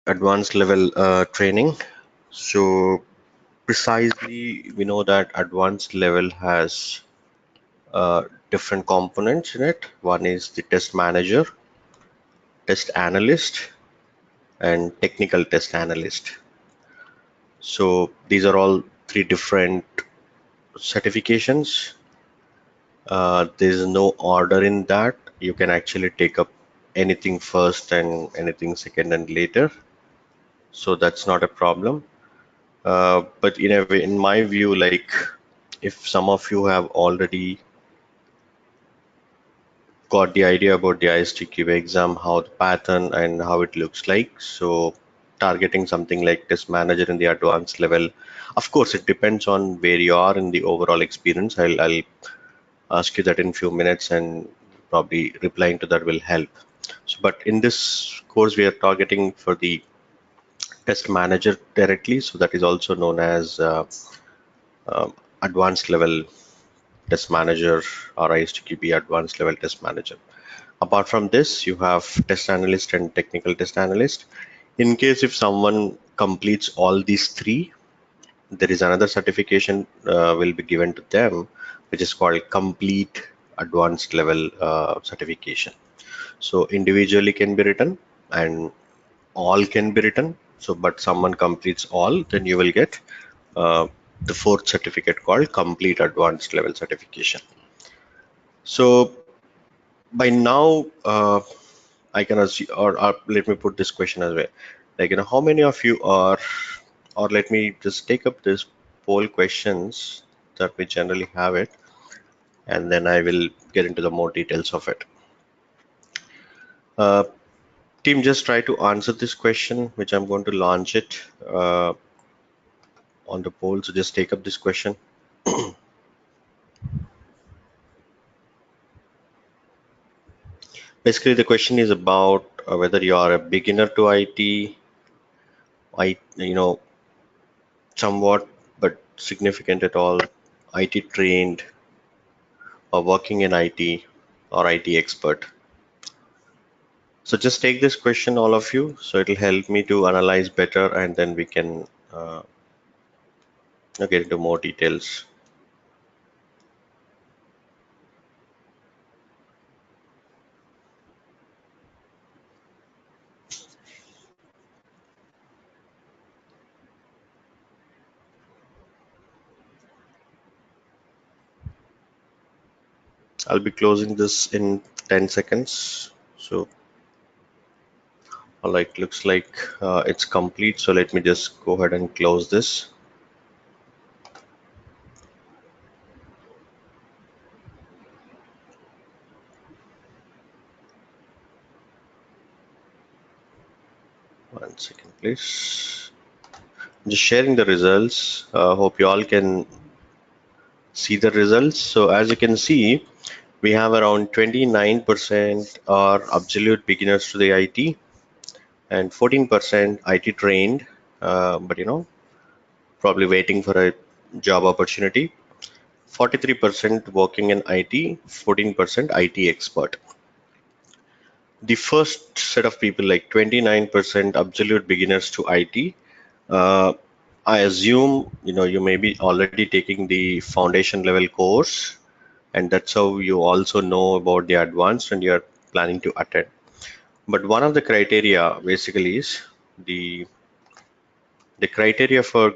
advanced level training. So precisely, we know that advanced level has different components in it. One is the test manager, test analyst, and technical test analyst. So these are all three different certifications. There's no order in that. You can actually take up anything first and anything second and later. So that's not a problem. But in a way, in my view, like if some of you have already got the idea about the ISTQB exam, how the pattern and how it looks like, so targeting something like test manager in the advanced level, of course, it depends on where you are in the overall experience. I'll ask you that in a few minutes, and probably replying to that will help. So, but in this course, we are targeting for the test manager directly. So that is also known as um, advanced level test manager or ISTQB advanced level test manager. Apart from this, you have test analyst and technical test analyst. In case if someone completes all these three, there is another certification will be given to them, which is called complete advanced level certification. So individually can be written and all can be written. So, but someone completes all, then you will get uh, the fourth certificate called complete advanced level certification. So by now, I can assume, or let me put this question as well. Like, how many of you are, or let me just take up this poll questions that we generally have it, and then I will get into the more details of it. Uh, Team, just try to answer this question, which I'm going to launch it on the poll. So just take up this question. Basically, the question is about whether you are a beginner to IT, somewhat, but significant at all, IT trained, or working in IT, or IT expert. So just take this question, all of you. So it'll help me to analyze better, and then we can get into more details. I'll be closing this in 10 seconds. So, all right, looks like it's complete. So let me just go ahead and close this. One second, please. Just sharing the results. Hope you all can see the results. So as you can see, we have around 29% are absolute beginners to the IT and 14% IT trained, but probably waiting for a job opportunity. 43% working in IT, 14% IT expert. The first set of people, like 29% absolute beginners to IT, uh, I assume you may be already taking the foundation level course, and that's how you also know about the advanced and you're planning to attend. But one of the criteria basically is the the criteria for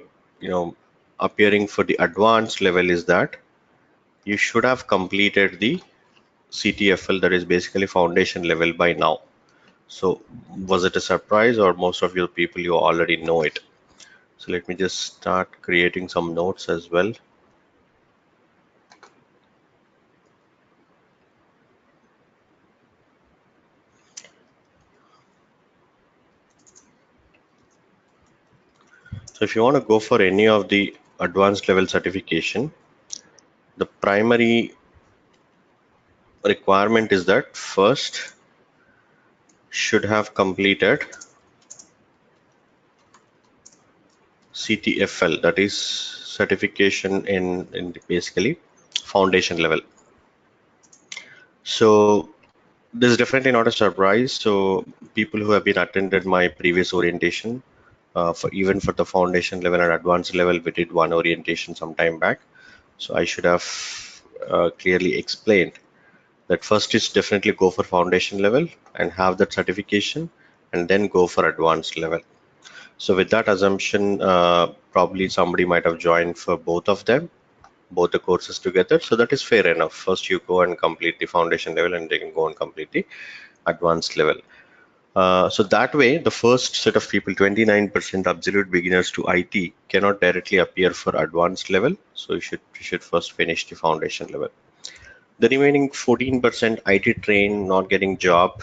appearing for the advanced level is that you should have completed the CTFL, that is basically foundation level, by now. So was it a surprise, or most of your people you already know it? So let me just start creating some notes as well. So if you want to go for any of the advanced level certification, the primary requirement is that first should have completed CTFL, that is certification in basically foundation level. So This is definitely not a surprise. So people who have been attended my previous orientation, for even for the foundation level and advanced level, we did one orientation some time back. So I should have clearly explained that first is definitely go for foundation level and have that certification, and then go for advanced level. So with that assumption, probably somebody might have joined for both of them, both the courses together. So that is fair enough. First you go and complete the foundation level, and then go and complete the advanced level. So that way, the first set of people, 29% absolute beginners to IT, cannot directly appear for advanced level. So you should first finish the foundation level. The remaining 14% IT trained, not getting job.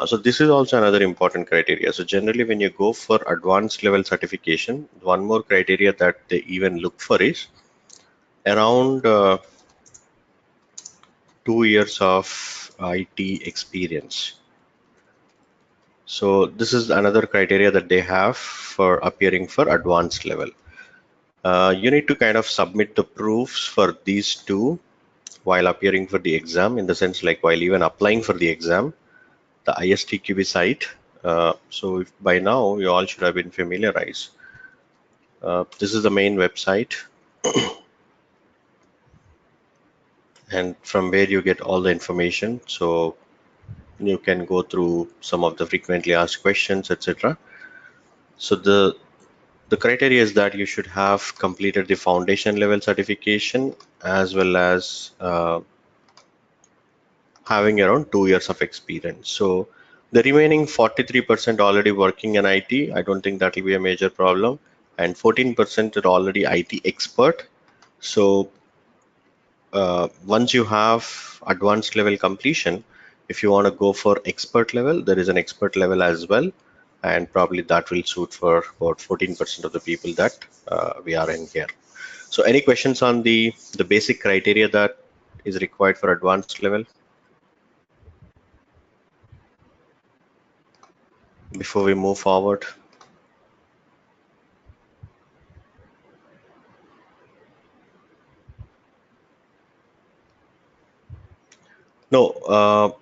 So this is also another important criteria. So generally, when you go for advanced level certification, one more criteria that they even look for is around 2 years of IT experience. So this is another criteria that they have for appearing for advanced level. You need to kind of submit the proofs for these two while appearing for the exam, in the sense like while even applying for the exam, the ISTQB site. So if by now you all should have been familiarized. This is the main website, and from where you get all the information. So you can go through some of the frequently asked questions, etc. So the criteria is that you should have completed the foundation level certification, as well as having around 2 years of experience. So the remaining 43% already working in IT, I don't think that will be a major problem. And 14% are already IT expert. So once you have advanced level completion, if you want to go for expert level, there is an expert level as well. And probably that will suit for about 14% of the people that we are in here. So any questions on the basic criteria that is required for advanced level before we move forward? No,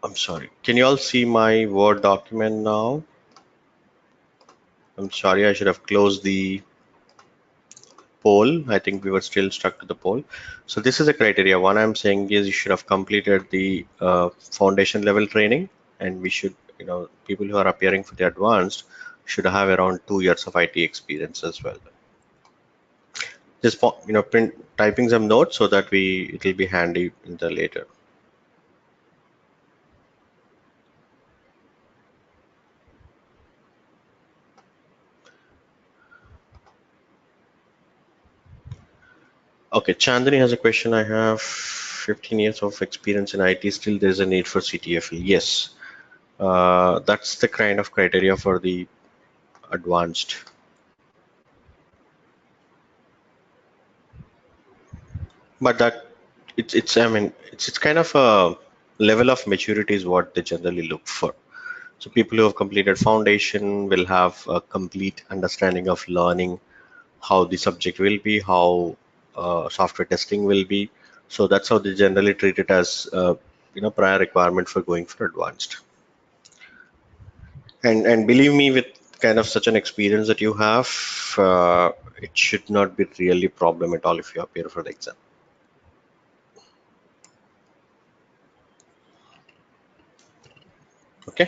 I'm sorry. Can you all see my Word document now? I'm sorry, I should have closed the poll. I think we were still stuck to the poll. So this is a criteria. One I'm saying is you should have completed the foundation level training, and we should, people who are appearing for the advanced should have around 2 years of IT experience as well. Just print typing some notes so that it will be handy in the later. Okay, Chandani has a question. I have 15 years of experience in IT. Still, there's a need for CTFE. Yes, that's the kind of criteria for the advanced. But that it's I mean it's kind of a level of maturity is what they generally look for. So people who have completed foundation will have a complete understanding of learning how the subject will be, how software testing will be. So that's how they generally treat it as prior requirement for going for advanced. And believe me, with kind of such an experience that you have, it should not be really problem at all if you appear for the exam. Okay,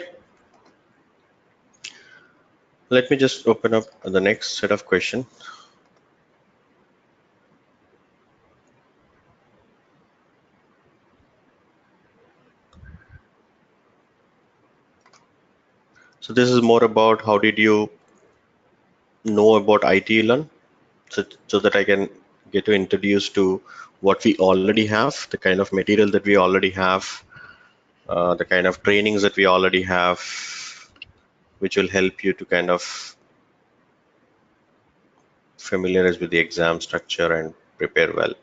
let me just open up the next set of questions. So this is more about how did you know about iTeLearn, so that I can get to introduce to what we already have, the kind of material that we already have, the kind of trainings that we already have, which will help you to kind of familiarize with the exam structure and prepare well.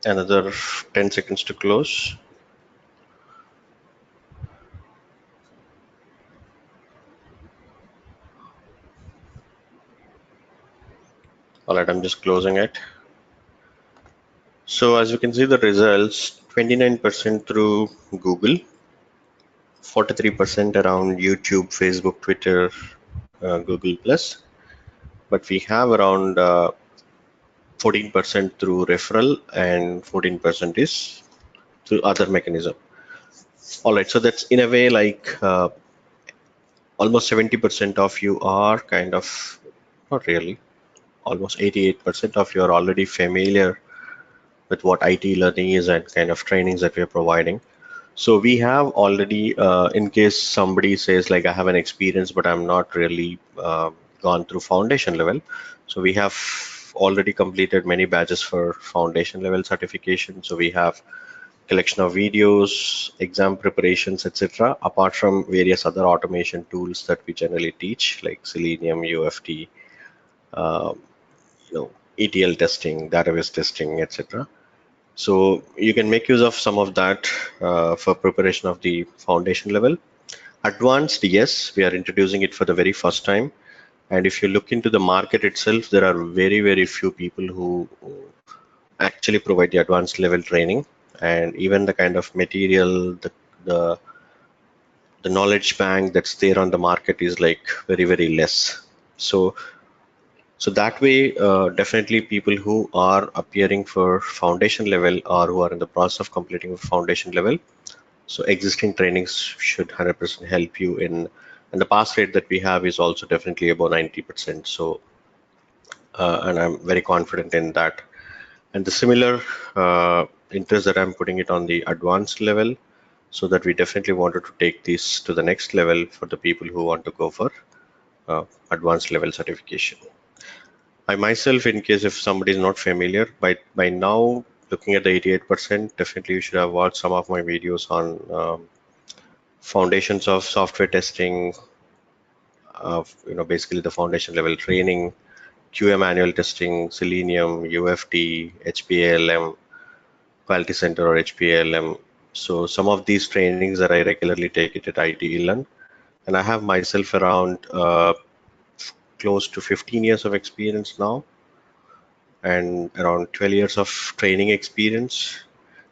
Another 10 seconds to close. All right, I'm just closing it. So as you can see the results, 29% through Google, 43% around YouTube, Facebook, Twitter, Google Plus, but we have around 14% through referral and 14% is through other mechanism. All right, so that's in a way like almost 70% of you are kind of, not really, almost 88% of you are already familiar with what IT learning is and kind of trainings that we are providing. So we have already, in case somebody says like I have an experience, but I'm not really gone through foundation level. So we have already completed many batches for foundation level certification. So we have collection of videos, exam preparations, etc. Apart from various other automation tools that we generally teach, like Selenium, UFT, uh, ETL testing, database testing, etc. So you can make use of some of that for preparation of the foundation level. Advanced, yes, we are introducing it for the very first time. And if you look into the market itself, there are very, very few people who actually provide the advanced level training. And even the kind of material, the, the knowledge bank that's there on the market is like very, very less. So that way, definitely people who are appearing for foundation level or who are in the process of completing foundation level, so existing trainings should 100% help you in, and the pass rate that we have is also definitely above 90%. So, and I'm very confident in that. And the similar interest that I'm putting it on the advanced level, so that we definitely wanted to take this to the next level for the people who want to go for advanced level certification. I myself, in case if somebody is not familiar, by now looking at the 88%, definitely you should have watched some of my videos on foundations of software testing, of basically the foundation level training, QA manual testing, Selenium, UFT, HPLM, Quality Center or HPLM. So some of these trainings that I regularly take it at iTeLearn, and I have myself around close to 15 years of experience now, and around 12 years of training experience.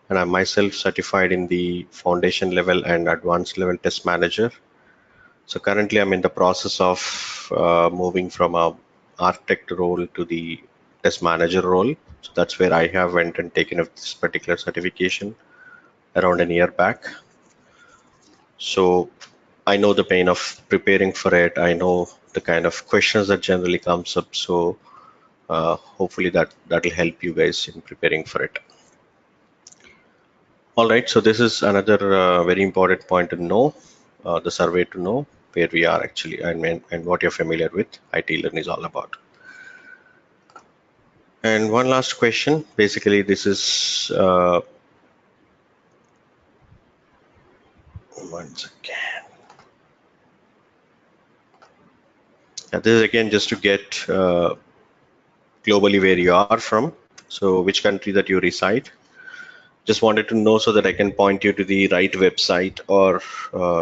And I'm myself certified in the foundation level and advanced level test manager. So currently I'm in the process of moving from a architect role to the test manager role. So that's where I have went and taken up this particular certification around a year back. So I know the pain of preparing for it. I know the kind of questions that generally comes up. So hopefully that'll help you guys in preparing for it. All right, so this is another very important point to know, the survey to know where we are actually and what you're familiar with. iTeLearn is all about. And one last question. Basically, this is once again. This is again just to get globally where you are from. So which country that you reside. Just wanted to know so that I can point you to the right website or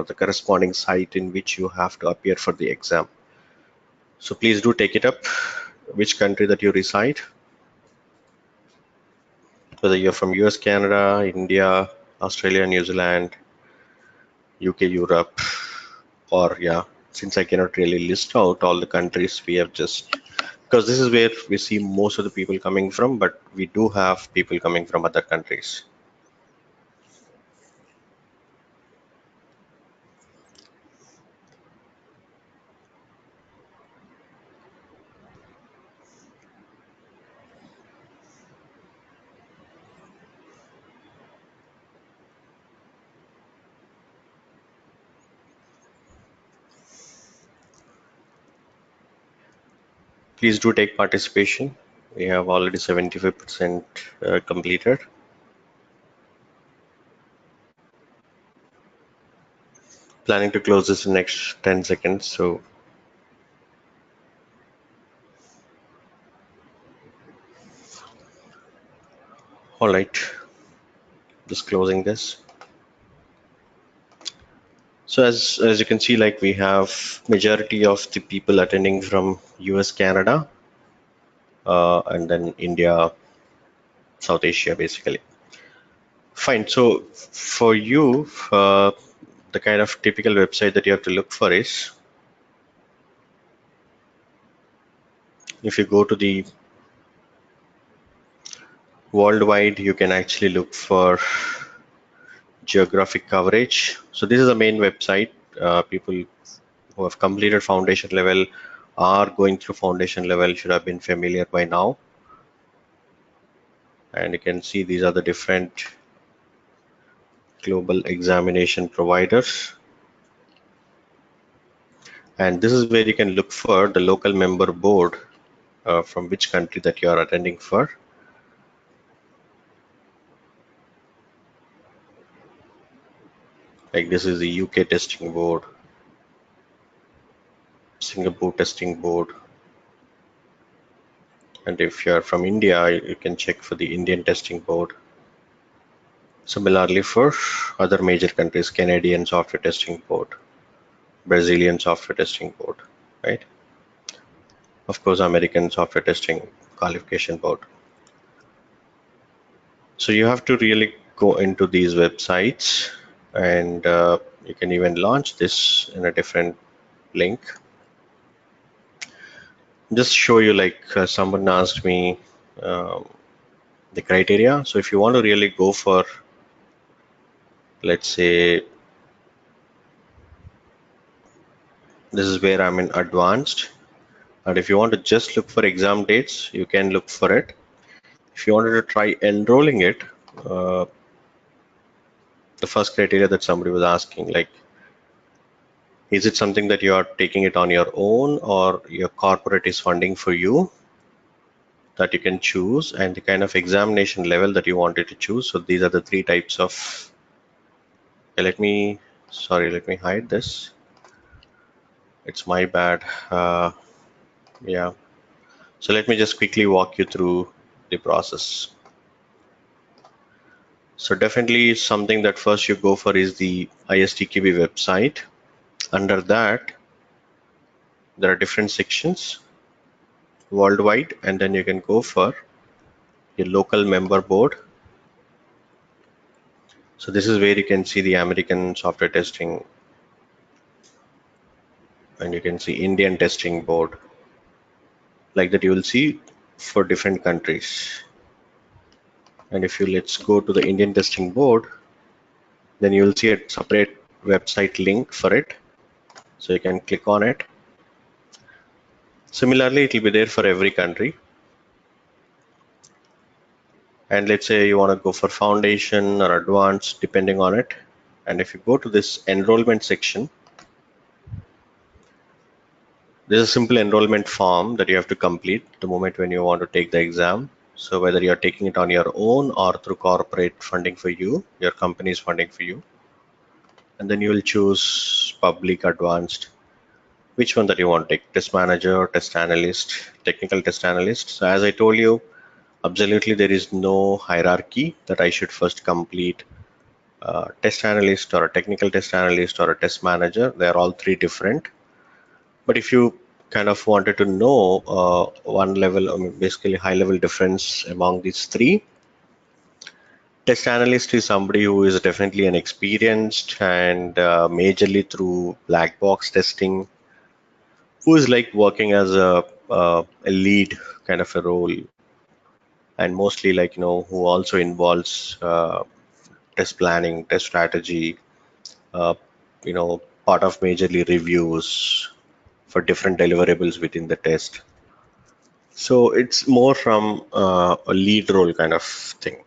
the corresponding site in which you have to appear for the exam. So please do take it up. Which country that you reside, whether you're from US, Canada, India, Australia, New Zealand, UK, Europe, or yeah, since I cannot really list out all the countries, we have just, because this is where we see most of the people coming from, but we do have people coming from other countries. Please do take participation. We have already 75% completed. Planning to close this in next 10 seconds. So All right, just closing this. So as you can see, like we have majority of the people attending from US, Canada, and then India, South Asia, basically. Fine. So for you, the kind of typical website that you have to look for is, if you go to the worldwide, you can actually look for geographic coverage. So this is the main website. People who have completed foundation level or going through foundation level should have been familiar by now. And you can see these are the different global examination providers. And this is where you can look for the local member board from which country that you are attending for. Like this is the UK testing board, Singapore testing board. And if you're from India, you can check for the Indian testing board. Similarly for other major countries, Canadian software testing board, Brazilian software testing board, right? Of course, American software testing qualification board. So you have to really go into these websites, and you can even launch this in a different link. Just show you, like someone asked me the criteria. So if you want to really go for, let's say, this is where I'm in advanced, and if you want to just look for exam dates, you can look for it. If you wanted to try enrolling it, uh, the first criteria that somebody was asking, like, is it something that you are taking it on your own or your corporate is funding for you, that you can choose, and the kind of examination level that you wanted to choose. So these are the three types of, let me hide this. It's my bad. Yeah. So let me just quickly walk you through the process. So definitely something that first you go for is the ISTQB website. Under that, there are different sections worldwide, and then you can go for your local member board. So this is where you can see the American software testing, and you can see Indian testing board, like that you will see for different countries. And if you let's go to the Indian testing board, then you will see a separate website link for it. So you can click on it. Similarly, it will be there for every country. And let's say you want to go for foundation or advanced, depending on it. And if you go to this enrollment section, there's a simple enrollment form that you have to complete the moment when you want to take the exam. So whether you're taking it on your own or through corporate funding for you, your company is funding for you. And then you will choose public, advanced, which one that you want to take, test manager, test analyst, technical test analyst. So as I told you, absolutely there is no hierarchy that I should first complete test analyst or a technical test analyst or a test manager. They're all three different. But if you kind of wanted to know one level, I mean, basically high level difference among these three, test analyst is somebody who is definitely an experienced and majorly through black box testing, who is like working as a lead kind of a role, and mostly like who also involves test planning, test strategy, uh, part of majorly reviews for different deliverables within the test. So it's more from a lead role kind of thing.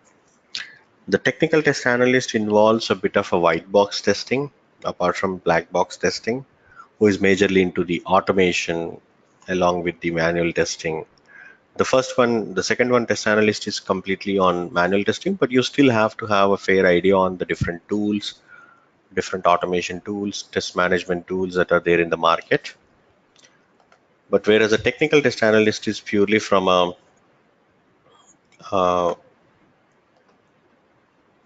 The technical test analyst involves a bit of a white box testing, apart from black box testing, who is majorly into the automation along with the manual testing. The second one, test analyst, is completely on manual testing, but you still have to have a fair idea on the different tools, different automation tools, test management tools that are there in the market. But whereas a technical test analyst is purely from a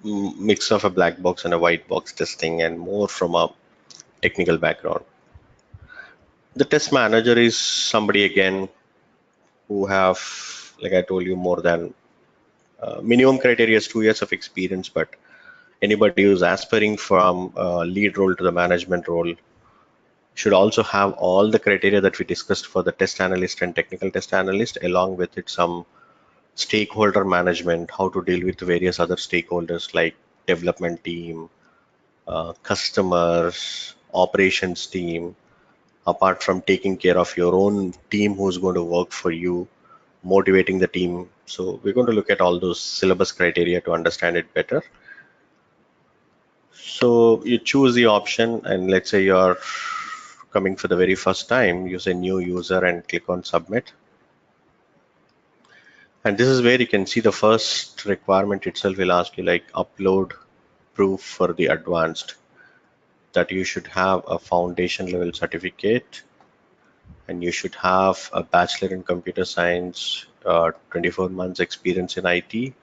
mix of a black box and a white box testing, and more from a technical background. The test manager is somebody again who have, like I told you, more than minimum criteria is 2 years of experience, but anybody who's aspiring from lead role to the management role should also have all the criteria that we discussed for the test analyst and technical test analyst, along with it some stakeholder management, how to deal with various other stakeholders like development team, customers, operations team, apart from taking care of your own team who's going to work for you, motivating the team. So we're going to look at all those syllabus criteria to understand it better. So you choose the option, and let's say you're coming for the very first time, use a new user and click on submit. And this is where you can see the first requirement itself will ask you like upload proof for the advanced, that you should have a foundation level certificate and you should have a bachelor in computer science, 24 months experience in IT,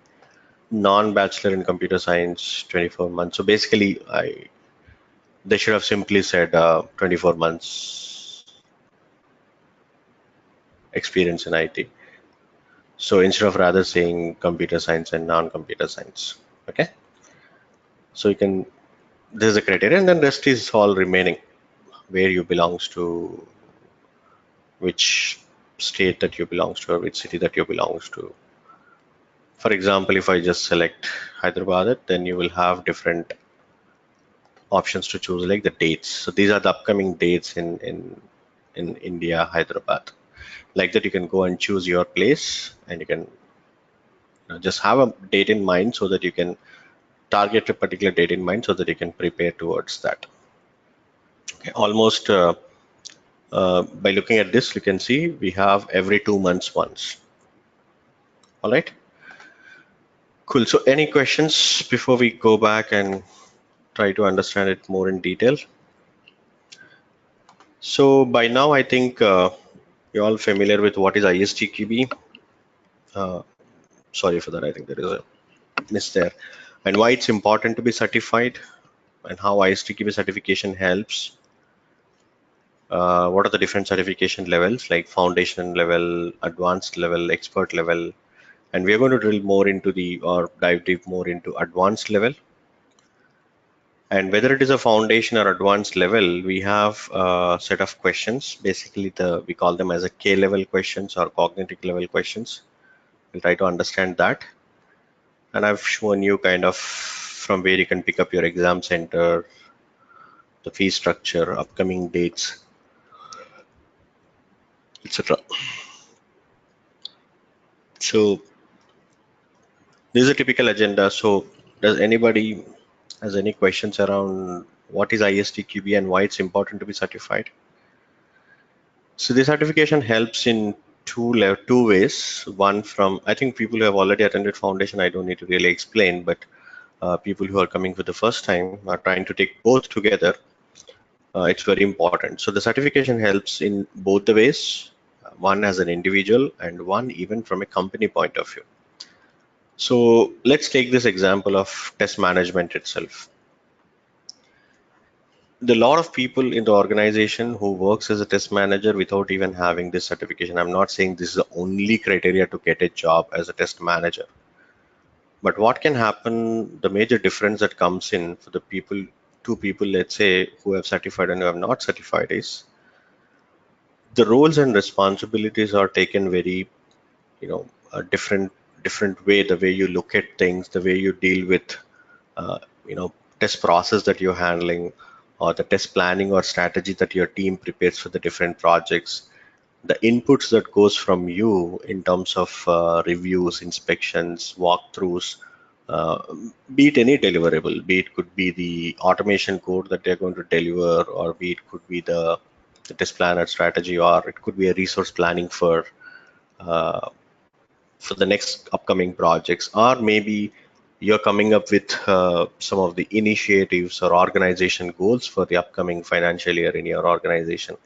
non-bachelor in computer science, 24 months. So basically, they should have simply said 24 months experience in IT. So instead of rather saying computer science and non-computer science, okay? So you can, this is the criteria, and then rest is all remaining, where you belongs to, which state that you belongs to, or which city that you belongs to. For example, if I just select Hyderabad, then you will have different options to choose, like the dates. So these are the upcoming dates in India, Hyderabad. Like that, you can go and choose your place, and you can just have a date in mind so that you can target a particular date in mind so that you can prepare towards that. Okay, almost by looking at this, you can see we have every 2 months once. All right. Cool. So any questions before we go back and try to understand it more in detail? So by now, I think you're all familiar with what is ISTQB. Uh, Sorry for that. I think there is a miss there. And why it's important to be certified, and how ISTQB certification helps. What are the different certification levels, like foundation level, advanced level, expert level, and we're going to drill more into the, or dive deep more into advanced level. And whether it is a foundation or advanced level, we have a set of questions. Basically, we call them as a K level questions or cognitive level questions. We'll try to understand that. And I've shown you kind of from where you can pick up your exam center, the fee structure, upcoming dates, etc. So this is a typical agenda. So does anybody has any questions around what is ISTQB and why it's important to be certified? So the certification helps in two ways. One, from, I think people who have already attended foundation, I don't need to really explain, but people who are coming for the first time are trying to take both together. It's very important. So the certification helps in both the ways, one as an individual and one even from a company point of view. So let's take this example of test management itself. The lot of people in the organization who works as a test manager without even having this certification. I'm not saying this is the only criteria to get a job as a test manager, but what can happen, the major difference that comes in for the people, two people, let's say, who have certified and who have not certified, is the roles and responsibilities are taken very, a different way. The way you look at things, the way you deal with uh, test process that you're handling, or the test planning or strategy that your team prepares for the different projects, the inputs that goes from you in terms of reviews, inspections, walkthroughs, uh, be it any deliverable, be it could be the automation code that they're going to deliver, or be it could be the test plan or strategy, or it could be a resource planning uh, for the next upcoming projects, or maybe you're coming up with some of the initiatives or organization goals for the upcoming financial year in your organization.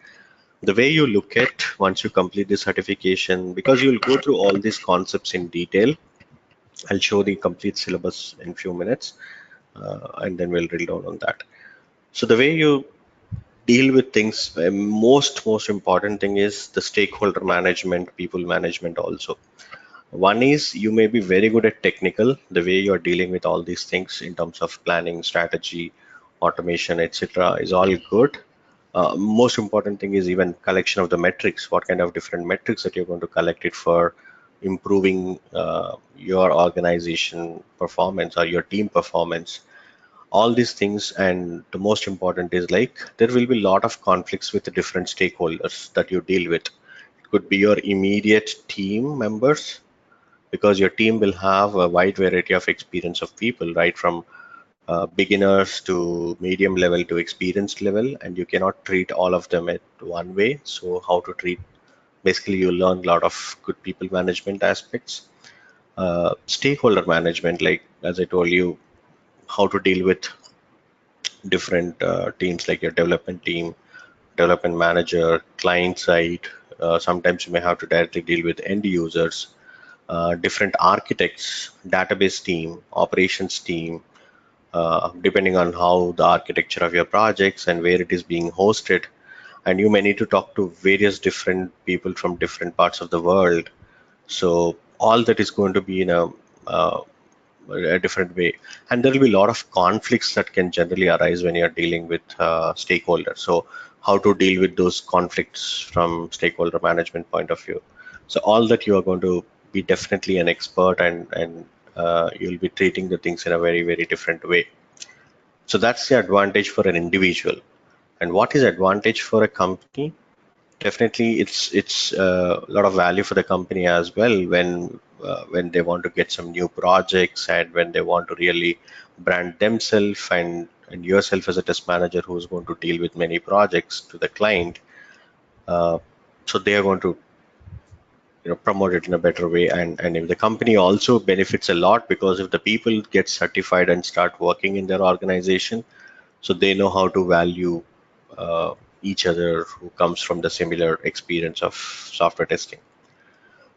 The way you look at once you complete the certification, because you'll go through all these concepts in detail, I'll show the complete syllabus in few minutes, and then we'll drill down on that. So the way you deal with things, most important thing is the stakeholder management, people management also. One is you may be very good at technical, the way you're dealing with all these things in terms of planning, strategy, automation, etc. is all good. Most important thing is even collection of the metrics, what kind of different metrics that you're going to collect it for improving your organization performance or your team performance, all these things. And the most important is like there will be a lot of conflicts with the different stakeholders that you deal with. It could be your immediate team members, because your team will have a wide variety of experience of people, right from beginners to medium level to experienced level, and you cannot treat all of them at one way. So how to treat, basically you learn a lot of good people management aspects. Stakeholder management, like as I told you, how to deal with different teams like your development team, development manager, client side. Sometimes you may have to directly deal with end users, different architects, database team, operations team, depending on how the architecture of your projects and where it is being hosted. And you may need to talk to various different people from different parts of the world. So all that is going to be in uh, a different way. And there will be a lot of conflicts that can generally arise when you're dealing with stakeholders. So how to deal with those conflicts from stakeholder management point of view. So all that you are going to be definitely an expert, and you'll be treating the things in a very different way. So that's the advantage for an individual. And what is advantage for a company? Definitely, it's a lot of value for the company as well when they want to get some new projects, and when they want to really brand themselves, and yourself as a test manager who's going to deal with many projects to the client. Uh, so they are going to promote it in a better way, and if the company also benefits a lot, because if the people get certified and start working in their organization, so they know how to value uh, each other who comes from the similar experience of software testing.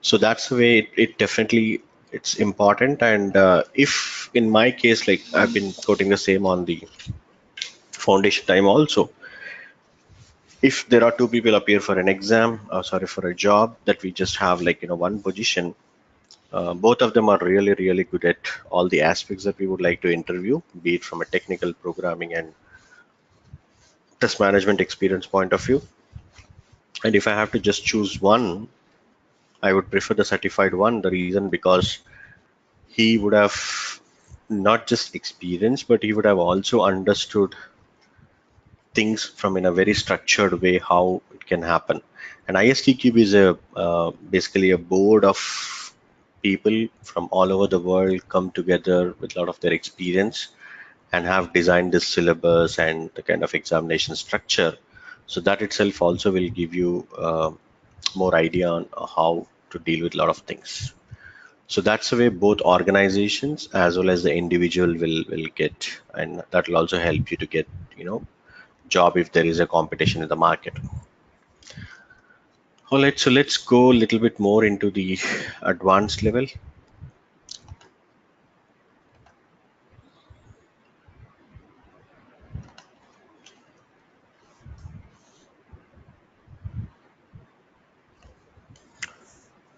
So that's the way it definitely it's important. And if in my case, like I've been quoting the same on the foundation time also, if there are two people appear for an exam, sorry, for a job that we just have like one position, both of them are really good at all the aspects that we would like to interview, be it from a technical programming and test management experience point of view. And if I have to just choose one, I would prefer the certified one. The reason, because he would have not just experience, but he would have also understood things from in a very structured way how it can happen. And ISTQB is a basically a board of people from all over the world come together with a lot of their experience and have designed this syllabus and the kind of examination structure. So that itself also will give you more idea on how to deal with a lot of things. So that's the way both organizations as well as the individual will get, and that will also help you to get job if there is a competition in the market. All right, so let's go a little bit more into the advanced level.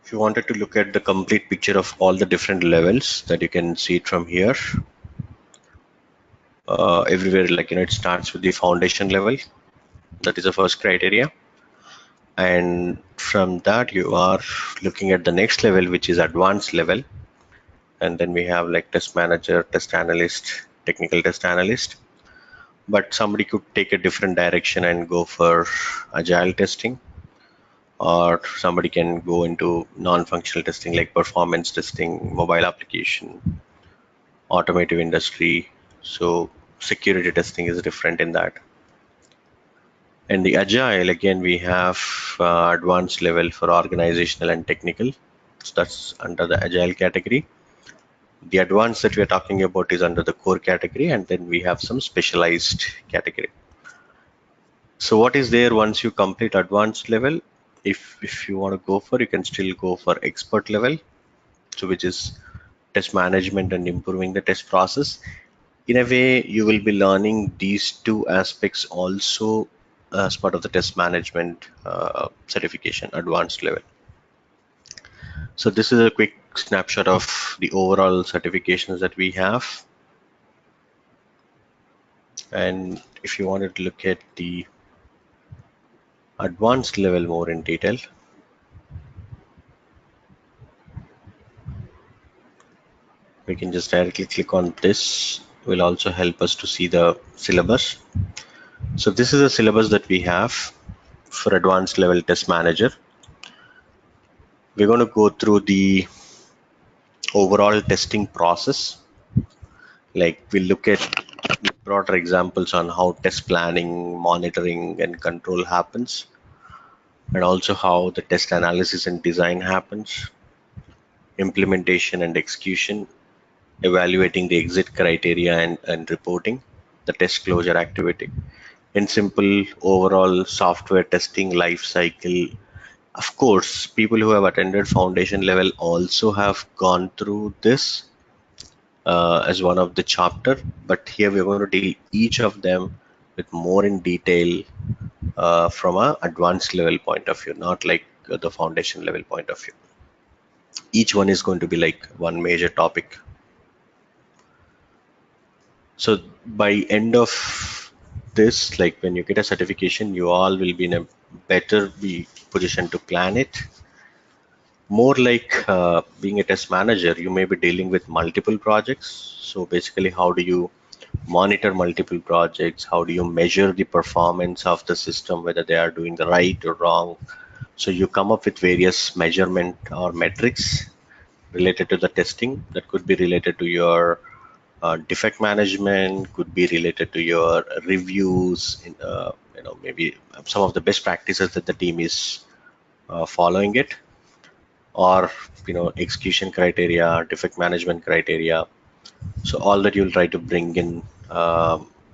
If you wanted to look at the complete picture of all the different levels that you can see it from here, everywhere, like it starts with the foundation level. That is the first criteria. And from that you are looking at the next level, which is advanced level. And then we have like test manager, test analyst, technical test analyst. But somebody could take a different direction and go for agile testing, or somebody can go into non-functional testing like performance testing, mobile application, automotive industry. So security testing is different in that. And the agile, again, we have advanced level for organizational and technical. So that's under the agile category. The advanced that we are talking about is under the core category, and then we have some specialized category. So what is there once you complete advanced level? If you want to go for, you can still go for expert level, so which is test management and improving the test process. In a way, you will be learning these two aspects also as part of the test management certification advanced level. So this is a quick snapshot of the overall certifications that we have. And if you wanted to look at the advanced level more in detail, we can just directly click on this. Will also help us to see the syllabus. So this is the syllabus that we have for advanced level test manager. We're going to go through the overall testing process. Like we'll look at broader examples on how test planning, monitoring, and control happens, and also how the test analysis and design happens, implementation and execution, evaluating the exit criteria and reporting, the test closure activity. In simple, overall software testing life cycle. Of course, people who have attended foundation level also have gone through this as one of the chapter, but here we're going to deal each of them with more in detail from a advanced level point of view, not like the foundation level point of view. Each one is going to be like one major topic. So by end of this, like when you get a certification, you all will be in a better position to plan it. More like being a test manager, you may be dealing with multiple projects. So basically, how do you monitor multiple projects? How do you measure the performance of the system, whether they are doing the right or wrong? So you come up with various measurement or metrics related to the testing that could be related to your defect management, could be related to your reviews, maybe some of the best practices that the team is following it, or execution criteria, defect management criteria. So all that you'll try to bring in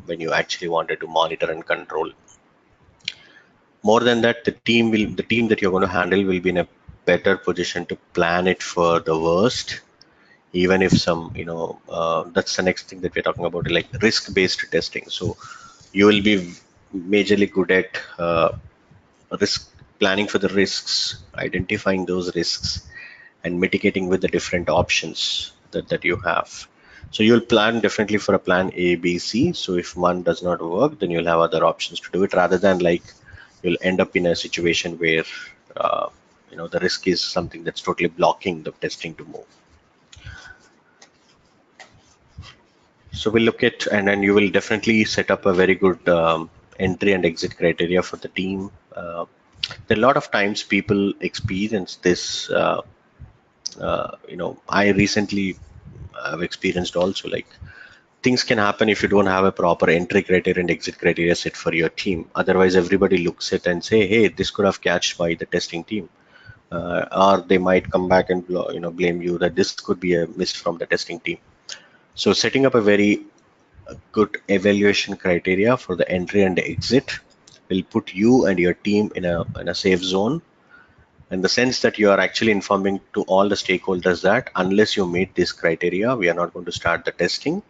when you actually wanted to monitor and control. More than that, the team that you're going to handle will be in a better position to plan it for the worst. Even if some, that's the next thing that we're talking about, like risk-based testing. So you will be majorly good at risk planning for the risks, identifying those risks, and mitigating with the different options that you have. So you'll plan definitely for a plan A, B, C. So if one does not work, then you'll have other options to do it, rather than like you'll end up in a situation where the risk is something that's totally blocking the testing to move. So we'll look at, and then you will definitely set up a very good entry and exit criteria for the team. There are a lot of times people experience this. I recently have experienced also, like things can happen if you don't have a proper entry criteria and exit criteria set for your team. Otherwise, everybody looks at and say, "Hey, this could have catched by the testing team," or they might come back and blame you that this could be a miss from the testing team. So setting up a very good evaluation criteria for the entry and exit will put you and your team in a safe zone, in the sense that you are actually informing to all the stakeholders that unless you meet this criteria, we are not going to start the testing,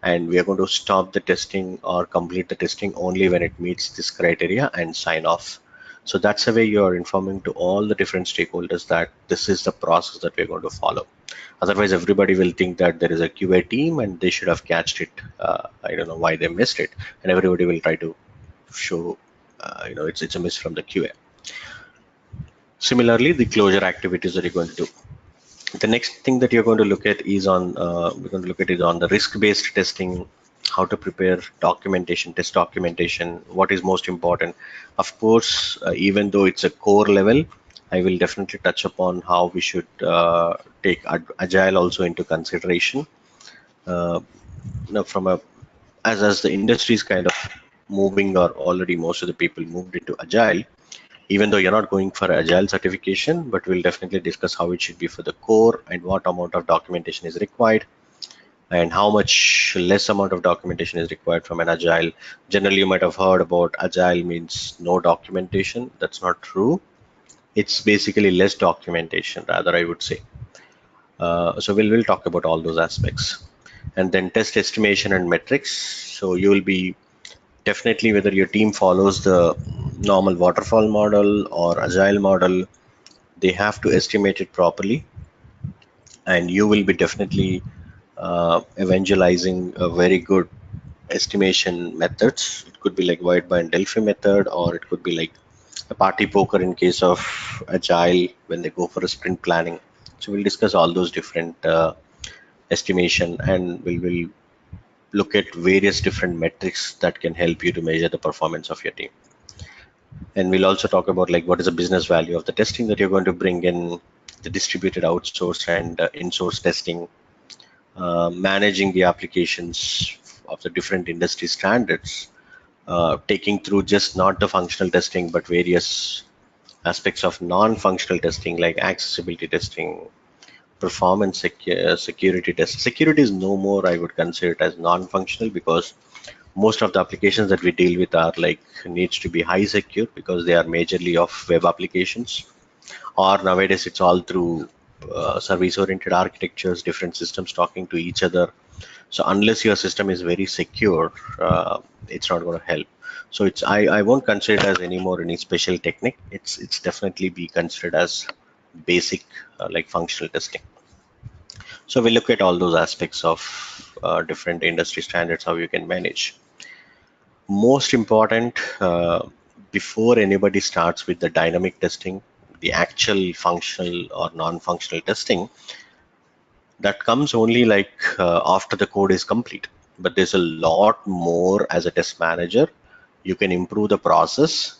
and we are going to stop the testing or complete the testing only when it meets this criteria and sign off. So that's the way you are informing to all the different stakeholders that this is the process that we're going to follow. Otherwise, everybody will think that there is a QA team and they should have catched it. I don't know why they missed it, and everybody will try to show, it's a miss from the QA. Similarly, the closure activities that you're going to do. The next thing that you're going to look at is on the risk-based testing, how to prepare documentation, test documentation, what is most important. Of course, even though it's a core level, I will definitely touch upon how we should take agile also into consideration. From a as the industry is kind of moving, or already most of the people moved into agile, even though you're not going for agile certification, but we'll definitely discuss how it should be for the core and what amount of documentation is required and how much less amount of documentation is required from an agile. Generally, you might have heard about agile means no documentation. That's not true. It's basically less documentation, rather, I would say. So we'll talk about all those aspects. And then test estimation and metrics. So you will be definitely, whether your team follows the normal waterfall model or agile model, they have to estimate it properly, and you will be definitely evangelizing a very good estimation methods. It could be like white and Delphi method, or it could be like a party poker in case of agile when they go for a sprint planning. So we'll discuss all those different estimation, and we'll look at various different metrics that can help you to measure the performance of your team. And we'll also talk about like what is the business value of the testing that you're going to bring in, the distributed outsource and in-source testing, managing the applications of the different industry standards, taking through just not the functional testing, but various aspects of non-functional testing like accessibility testing, performance security testing. Security is no more, I would consider it as non-functional, because most of the applications that we deal with are like needs to be high secure because they are majorly of web applications, or nowadays it's all through service oriented architectures, different systems talking to each other. So unless your system is very secure, it's not going to help. So I won't consider it as any more any special technique. It's definitely be considered as basic like functional testing. So we look at all those aspects of different industry standards, how you can manage. Most important, before anybody starts with the dynamic testing, the actual functional or non-functional testing, that comes only like after the code is complete. But there's a lot more as a test manager. You can improve the process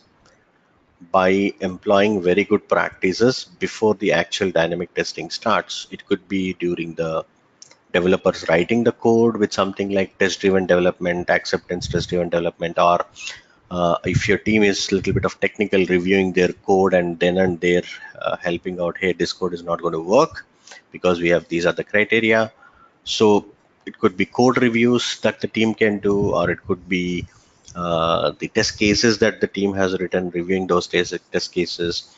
by employing very good practices before the actual dynamic testing starts. It could be during the developers writing the code with something like test-driven development, acceptance test-driven development, or if your team is a little bit of technical, reviewing their code and then and there helping out, hey, this code is not going to work because we have these are the criteria. So it could be code reviews that the team can do, or it could be the test cases that the team has written, reviewing those test cases,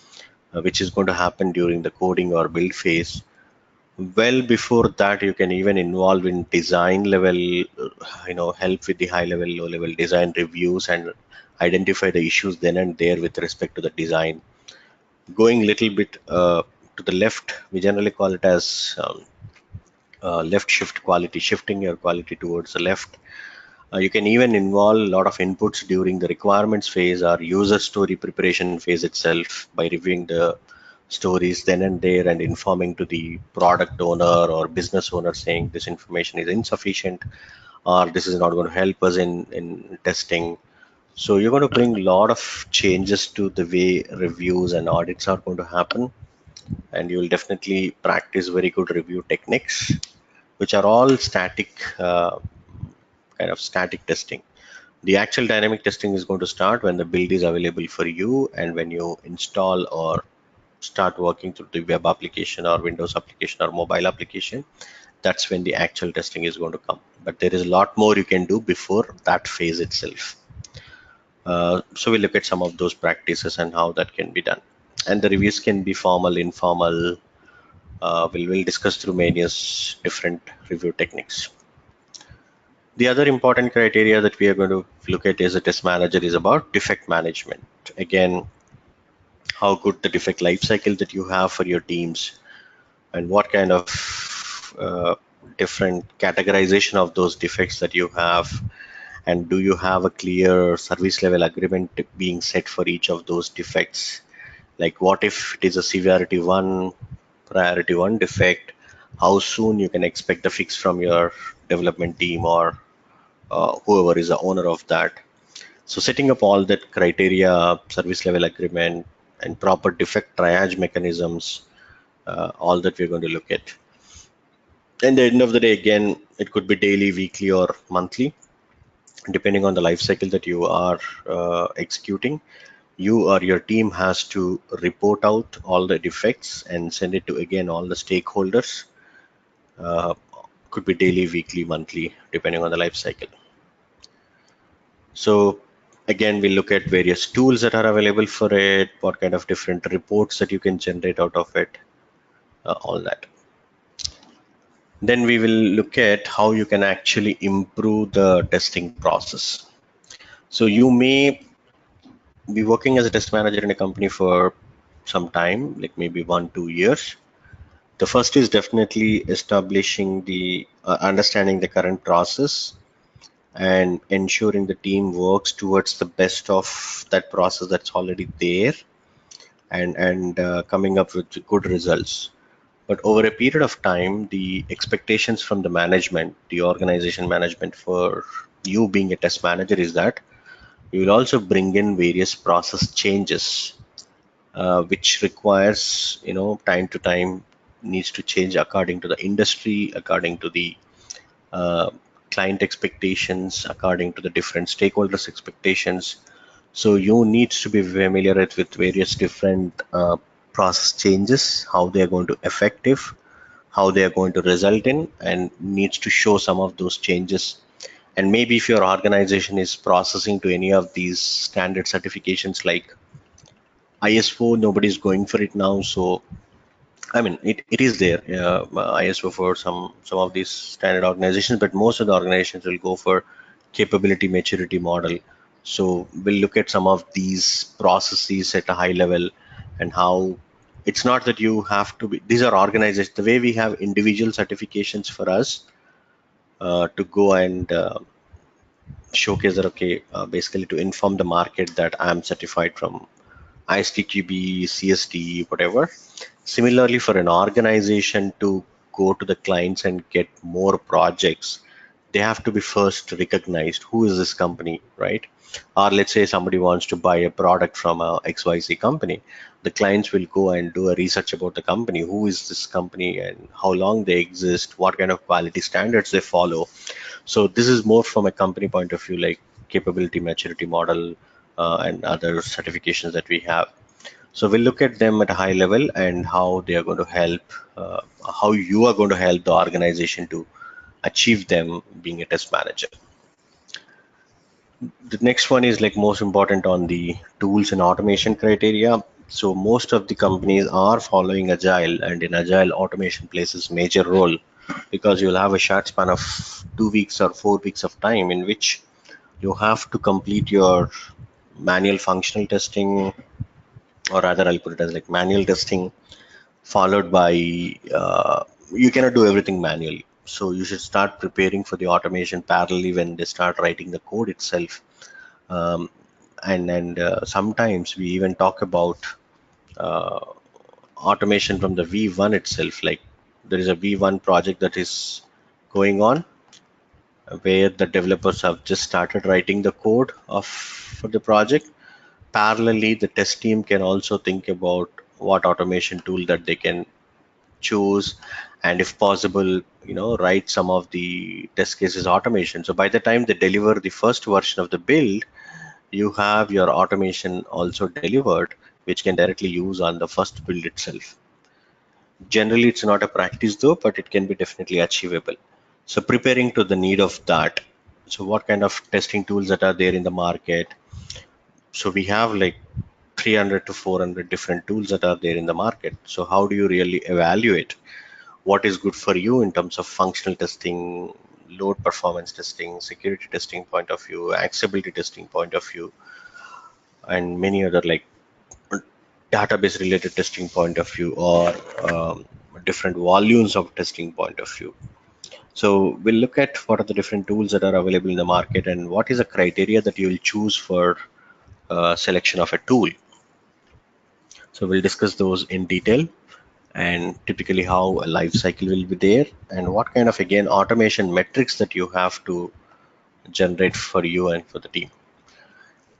which is going to happen during the coding or build phase. Well, before that, you can even involve in design level, help with the high level, low level design reviews and identify the issues then and there with respect to the design. Going little bit to the left, we generally call it as left shift quality, shifting your quality towards the left. You can even involve a lot of inputs during the requirements phase or user story preparation phase itself by reviewing the stories then and there and informing to the product owner or business owner saying this information is insufficient or this is not going to help us in testing. So you're going to bring a lot of changes to the way reviews and audits are going to happen, and you will definitely practice very good review techniques, which are all static, kind of static testing. The actual dynamic testing is going to start when the build is available for you and when you install or start working through the web application or Windows application or mobile application. That's when the actual testing is going to come. But there is a lot more you can do before that phase itself. So we look at some of those practices and how that can be done. And the reviews can be formal, informal. We'll discuss through various different review techniques. The other important criteria that we are going to look at as a test manager is about defect management. Again, how good the defect lifecycle that you have for your teams and what kind of different categorization of those defects that you have, and do you have a clear service level agreement being set for each of those defects. Like what if it is a severity 1, priority 1 defect, how soon you can expect the fix from your development team or whoever is the owner of that. So setting up all that criteria, service level agreement, and proper defect triage mechanisms, all that we're going to look at. And at the end of the day, again, it could be daily, weekly, or monthly, depending on the life cycle that you are executing. You or your team has to report out all the defects and send it to again all the stakeholders. Uh, could be daily, weekly, monthly, depending on the life cycle. So again, we look at various tools that are available for it, what kind of different reports that you can generate out of it, all that. Then we will look at how you can actually improve the testing process. So you may be working as a test manager in a company for some time, like maybe 1-2 years. The first is definitely establishing the understanding the current process and ensuring the team works towards the best of that process that's already there, and coming up with good results. But over a period of time, the expectations from the management, the organization management for you being a test manager is that you will also bring in various process changes, which requires, time to time needs to change according to the industry, according to the uh, client expectations, according to the different stakeholders' expectations. So you need to be familiar with various different process changes, how they are going to effective, how they are going to result in, and needs to show some of those changes. And maybe if your organization is processing to any of these standard certifications like ISO, nobody's going for it now. So I mean, it is there, ISO for some of these standard organizations, but most of the organizations will go for capability maturity model. So we'll look at some of these processes at a high level and how it's not that you have to be, these are organizations, the way we have individual certifications for us to go and showcase that, okay, basically to inform the market that I'm certified from ISTQB, CST, whatever. Similarly, for an organization to go to the clients and get more projects, they have to be first recognized. Who is this company, right? Or let's say somebody wants to buy a product from a XYZ company. The clients will go and do a research about the company. Who is this company and how long they exist? What kind of quality standards they follow? So this is more from a company point of view, like capability maturity model and other certifications that we have. So we'll look at them at a high level and how they are going to help, how you are going to help the organization to achieve them being a test manager. The next one is like most important on the tools and automation criteria. So most of the companies are following Agile, and in Agile, automation plays a major role because you'll have a short span of 2 weeks or 4 weeks of time in which you have to complete your manual functional testing, or rather, I'll put it as like manual testing followed by you cannot do everything manually. So you should start preparing for the automation parallelly when they start writing the code itself. Um, and sometimes we even talk about uh, automation from the V1 itself. Like there is a V1 project that is going on where the developers have just started writing the code of for the project. Parallelly, the test team can also think about what automation tool that they can choose, and if possible, write some of the test cases automation. So by the time they deliver the first version of the build, you have your automation also delivered, which can directly use on the first build itself. Generally, it's not a practice though, but it can be definitely achievable. So preparing to the need of that. So what kind of testing tools that are there in the market? So we have like 300 to 400 different tools that are there in the market. So how do you really evaluate what is good for you in terms of functional testing, load performance testing, security testing point of view, accessibility testing point of view, and many other like database related testing point of view, or different volumes of testing point of view. So we'll look at what are the different tools that are available in the market and what is the criteria that you will choose for selection of a tool. So we'll discuss those in detail, and typically how a life cycle will be there, and what kind of again automation metrics that you have to generate for you and for the team.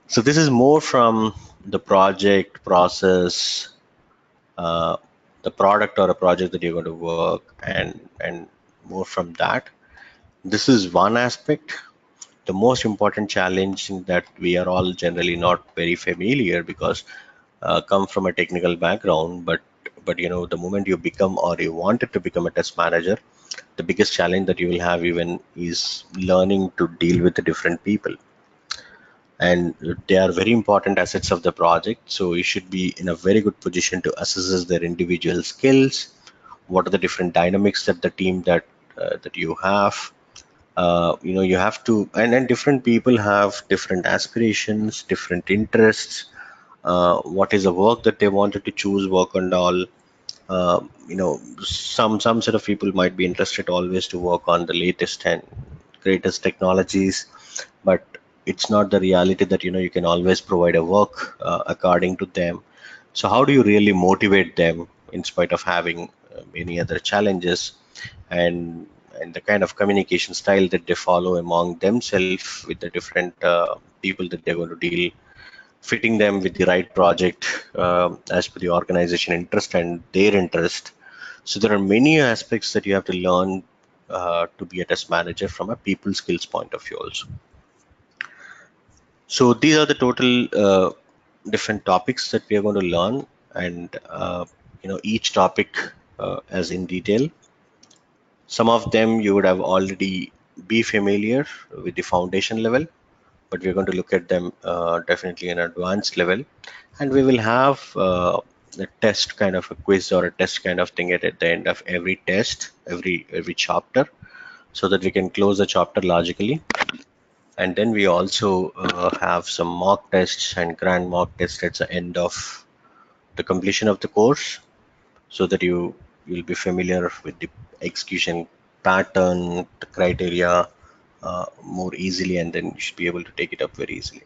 So this is more from the project process, uh, the product or a project that you're going to work, and more from that. This is one aspect. The most important challenge that we are all generally not very familiar because come from a technical background, but the moment you become or you wanted to become a test manager, the biggest challenge that you will have even is learning to deal with the different people, and they are very important assets of the project. So you should be in a very good position to assess their individual skills, what are the different dynamics that the team that that you have. You have to, and different people have different aspirations, different interests. What is the work that they wanted to choose, work on all. Some set of people might be interested always to work on the latest and greatest technologies, but it's not the reality that you can always provide a work according to them. So how do you really motivate them in spite of having many other challenges, and and the kind of communication style that they follow among themselves with the different people that they're going to deal, fitting them with the right project as per the organization interest and their interest. So there are many aspects that you have to learn to be a test manager from a people skills point of view also. So these are the total different topics that we are going to learn, and each topic as in detail. Some of them you would have already be familiar with the foundation level, but we're going to look at them definitely in advanced level, and we will have a test kind of a quiz or a test kind of thing at the end of every test, every chapter, so that we can close the chapter logically. And then we also have some mock tests and grand mock tests at the end of the completion of the course, so that you'll be familiar with the execution pattern, the criteria more easily, and then you should be able to take it up very easily.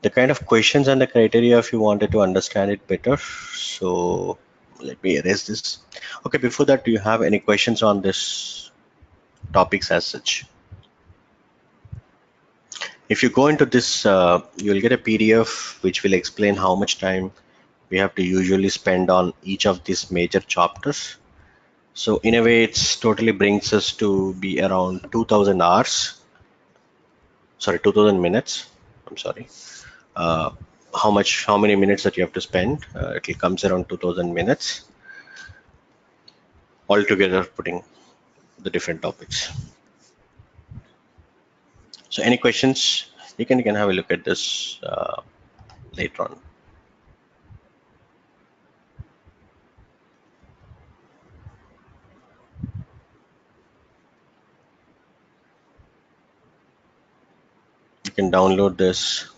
The kind of questions and the criteria, if you wanted to understand it better. So let me erase this. Okay, before that, do you have any questions on this topics as such? If you go into this, you'll get a PDF which will explain how much time we have to usually spend on each of these major chapters. So in a way, it's totally brings us to be around 2000 hours. Sorry, 2000 minutes. I'm sorry. Uh, how many minutes that you have to spend? It comes around 2000 minutes altogether, putting the different topics. So any questions? You can have a look at this later on. You can download this.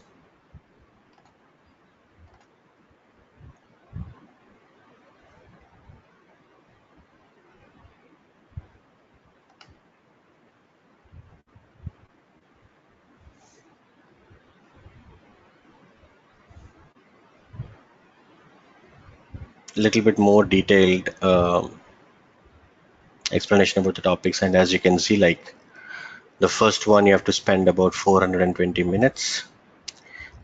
A little bit more detailed explanation about the topics, and as you can see, like the first one you have to spend about 420 minutes,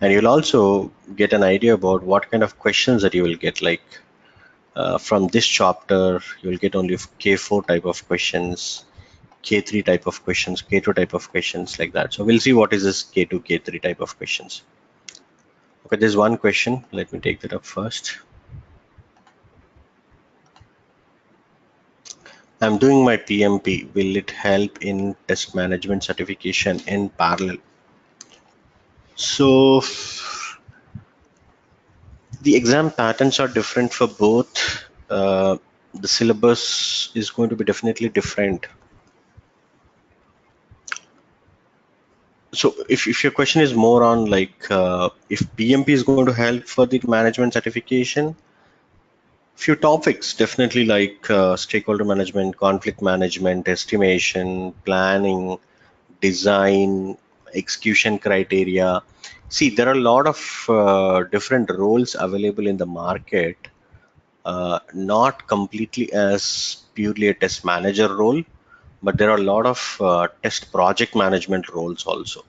and you'll also get an idea about what kind of questions that you will get. Like from this chapter, you'll get only K4 type of questions, K3 type of questions, K2 type of questions, like that. So we'll see what is this K2, K3 type of questions. Okay, there's one question. Let me take that up first. I'm doing my PMP. Will it help in test management certification in parallel? So the exam patterns are different for both. The syllabus is going to be definitely different. So if your question is more on like if PMP is going to help for the management certification, few topics definitely, like stakeholder management, conflict management, estimation, planning, design, execution criteria. See, there are a lot of different roles available in the market, not completely as purely a test manager role, but there are a lot of test project management roles also.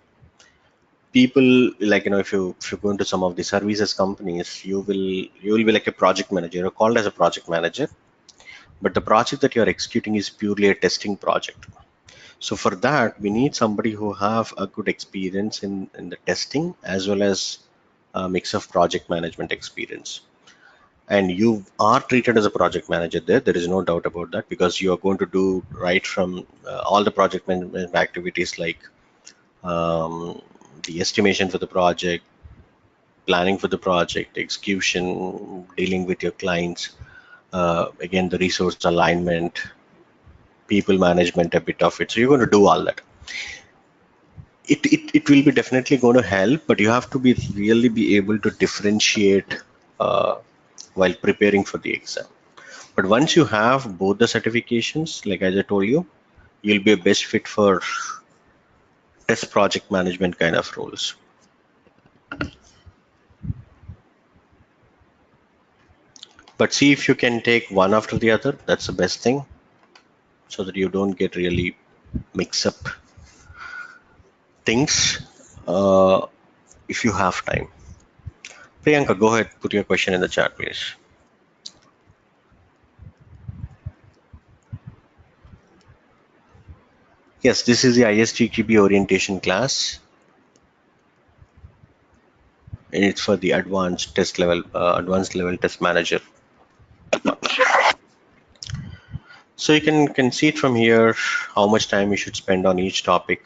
People, like if you go into some of the services companies, you will be like a project manager. You're called as a project manager, but the project that you're executing is purely a testing project. So for that, we need somebody who have a good experience in the testing, as well as a mix of project management experience. And you are treated as a project manager there. There is no doubt about that, because you are going to do right from all the project management activities, like um, the estimation for the project, planning for the project, execution, dealing with your clients, again, the resource alignment, people management, a bit of it. So you're going to do all that. It will be definitely going to help, but you have to be really be able to differentiate uh, while preparing for the exam. But once you have both the certifications, like as I told you, you'll be a best fit for test project management kind of roles. But see if you can take one after the other. That's the best thing, so that you don't get really mix up things if you have time. Priyanka, go ahead, put your question in the chat, please. Yes, this is the ISTQB orientation class, and it's for the advanced level test manager. So you can see it from here how much time you should spend on each topic.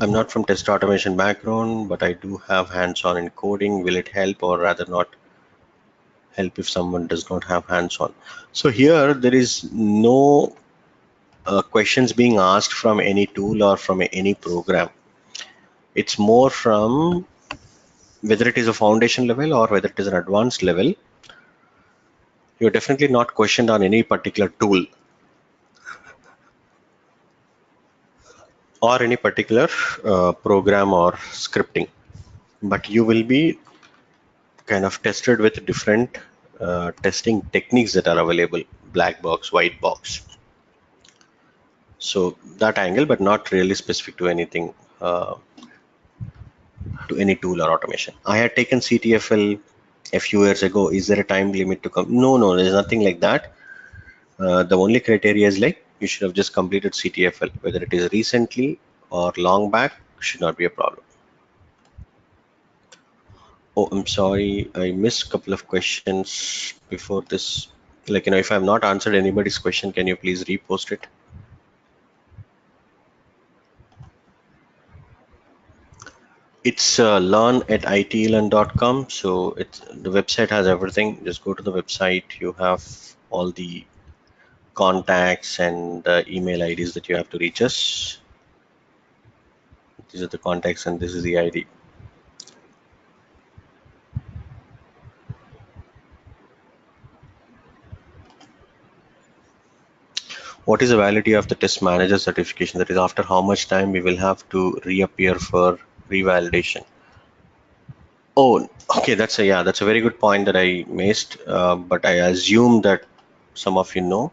I'm not from test automation background, but I do have hands-on in coding. Will it help or rather not help if someone does not have hands-on? So here there is no questions being asked from any tool or from any program. It's more from whether it is a foundation level or whether it is an advanced level. You're definitely not questioned on any particular tool or any particular program or scripting, but you will be kind of tested with different testing techniques that are available, black box, white box. So that angle, but not really specific to anything, to any tool or automation. I had taken CTFL a few years ago. Is there a time limit to come? No, there's nothing like that. The only criteria is like you should have just completed CTFL, whether it is recently or long back, should not be a problem. Oh, I'm sorry, I missed a couple of questions before this. Like, if I've not answered anybody's question, can you please repost it? It's learn at iTeLearn.com. So the website has everything. Just go to the website. You have all the contacts and email IDs that you have to reach us. These are the contacts and this is the ID. What is the validity of the test manager certification? That is, after how much time we will have to reappear for revalidation? Oh, okay. That's a very good point that I missed. But I assume that some of you know.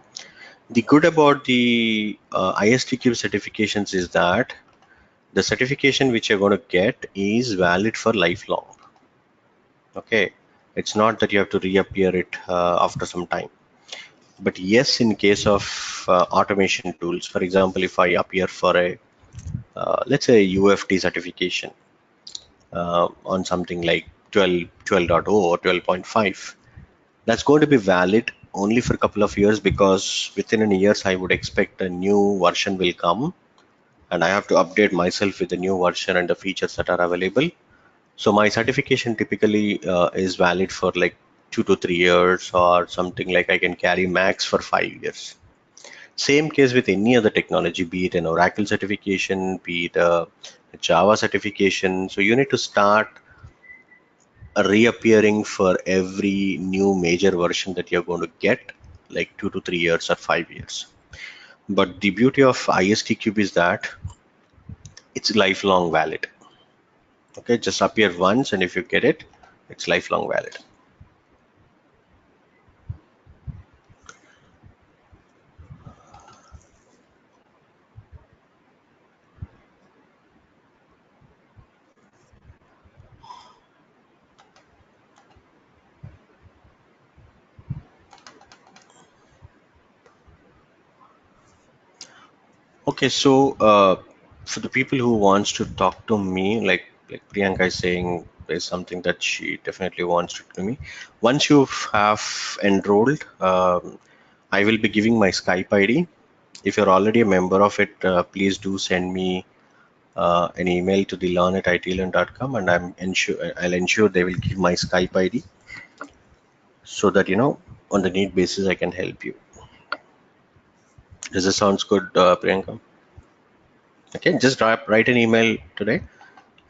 The good about the ISTQ certifications is that the certification which you're going to get is valid for lifelong. Okay, it's not that you have to reappear it after some time. But yes, in case of automation tools, for example, if I appear for a let's say UFT certification on something like 12.0 or 12.5, that's going to be valid only for a couple of years, because within a years I would expect a new version will come and I have to update myself with the new version and the features that are available. So my certification typically is valid for like 2 to 3 years, or something like I can carry max for 5 years. Same case with any other technology, be it an Oracle certification, be it a Java certification. So you need to start reappearing for every new major version that you're going to get, like 2 to 3 years or 5 years. But the beauty of ISTQB is that it's lifelong valid. Okay, just appear once, and if you get it, it's lifelong valid. Okay, so for the people who wants to talk to me, like Priyanka is saying, there's something that she definitely wants to do me. Once you have enrolled, I will be giving my Skype ID. If you're already a member of it, please do send me an email to the learn@iteLearn.com, and I'll ensure they will give my Skype ID so that on the need basis I can help you. Does this sounds good, Priyanka? Okay, just write an email today,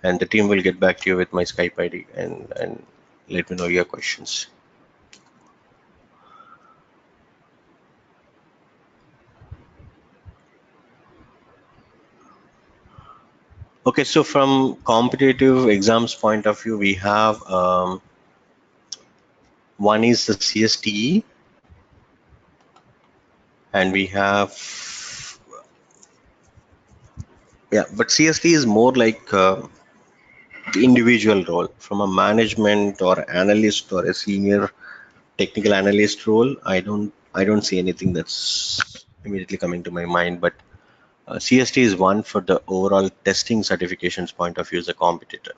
and the team will get back to you with my Skype ID and let me know your questions. Okay, so from competitive exams point of view, we have one is the CSTE, and we have, yeah, but CST is more like the individual role. From a management or analyst or a senior technical analyst role, I don't see anything that's immediately coming to my mind. But CST is one for the overall testing certifications point of view as a competitor.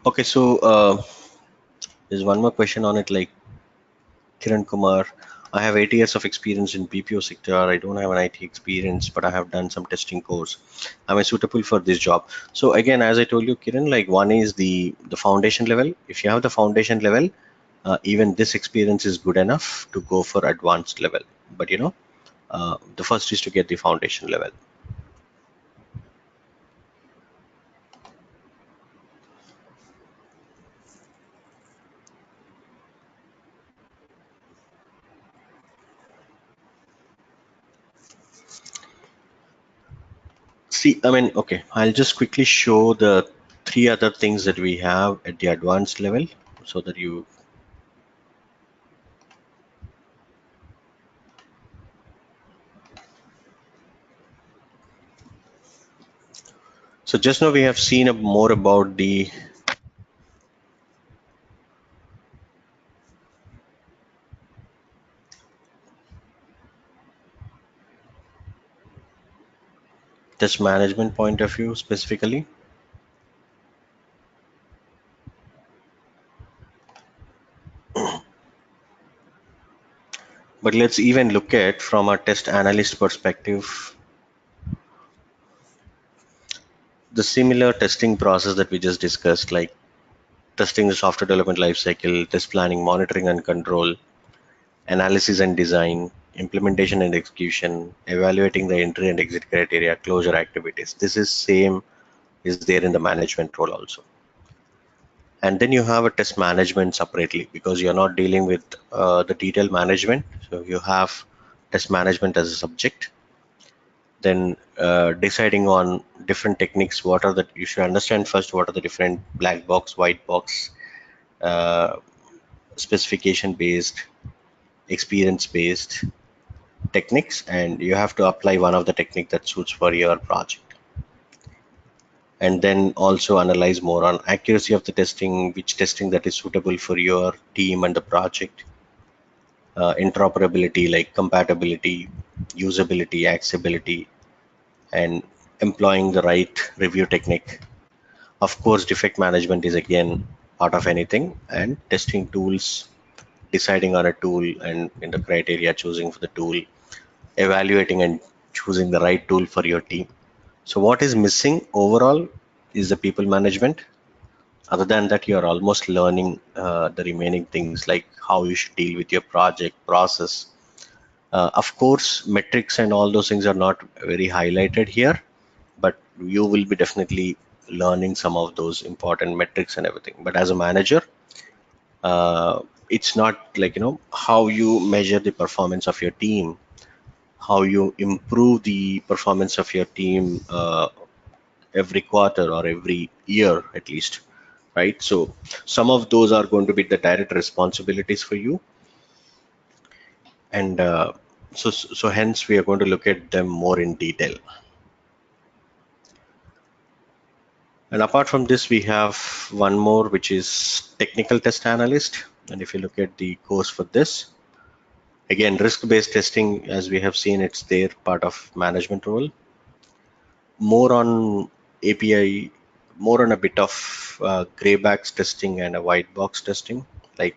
Okay, so there's one more question on it, like Kiran Kumar. I have 8 years of experience in BPO sector. I don't have an IT experience, but I have done some testing course. Am I suitable for this job? So again, as I told you, Kiran, like one is the foundation level. If you have the foundation level, even this experience is good enough to go for advanced level. But the first is to get the foundation level. See, I mean, okay, I'll just quickly show the three other things that we have at the advanced level so that you. So just now we have seen more about the test management point of view specifically. But let's even look at from a test analyst perspective, the similar testing process that we just discussed, like testing the software development lifecycle, test planning, monitoring and control, analysis and design, implementation and execution, evaluating the entry and exit criteria, closure activities. This is same is there in the management role also. And then you have a test management separately because you're not dealing with the detailed management. So you have test management as a subject. Then deciding on different techniques, what are the, you should understand first what are the different black box, white box, uh, specification based, experience based techniques, and you have to apply one of the technique that suits for your project. And then also analyze more on accuracy of the testing, which testing that is suitable for your team and the project, interoperability like compatibility, usability, accessibility, and employing the right review technique. Of course, defect management is again part of anything, and testing tools, deciding on a tool and in the criteria, choosing for the tool, evaluating and choosing the right tool for your team. So what is missing overall is the people management. Other than that, you're almost learning the remaining things like how you should deal with your project process. Of course, metrics and all those things are not very highlighted here, but you will be definitely learning some of those important metrics and everything. But as a manager, it's not like how you measure the performance of your team, how you improve the performance of your team every quarter or every year at least, right? So some of those are going to be the direct responsibilities for you, and so hence we are going to look at them more in detail. And apart from this, we have one more, which is technical test analyst. And if you look at the course for this, again, risk-based testing, as we have seen, it's their part of management role. More on API, more on a bit of gray box testing and a white box testing. Like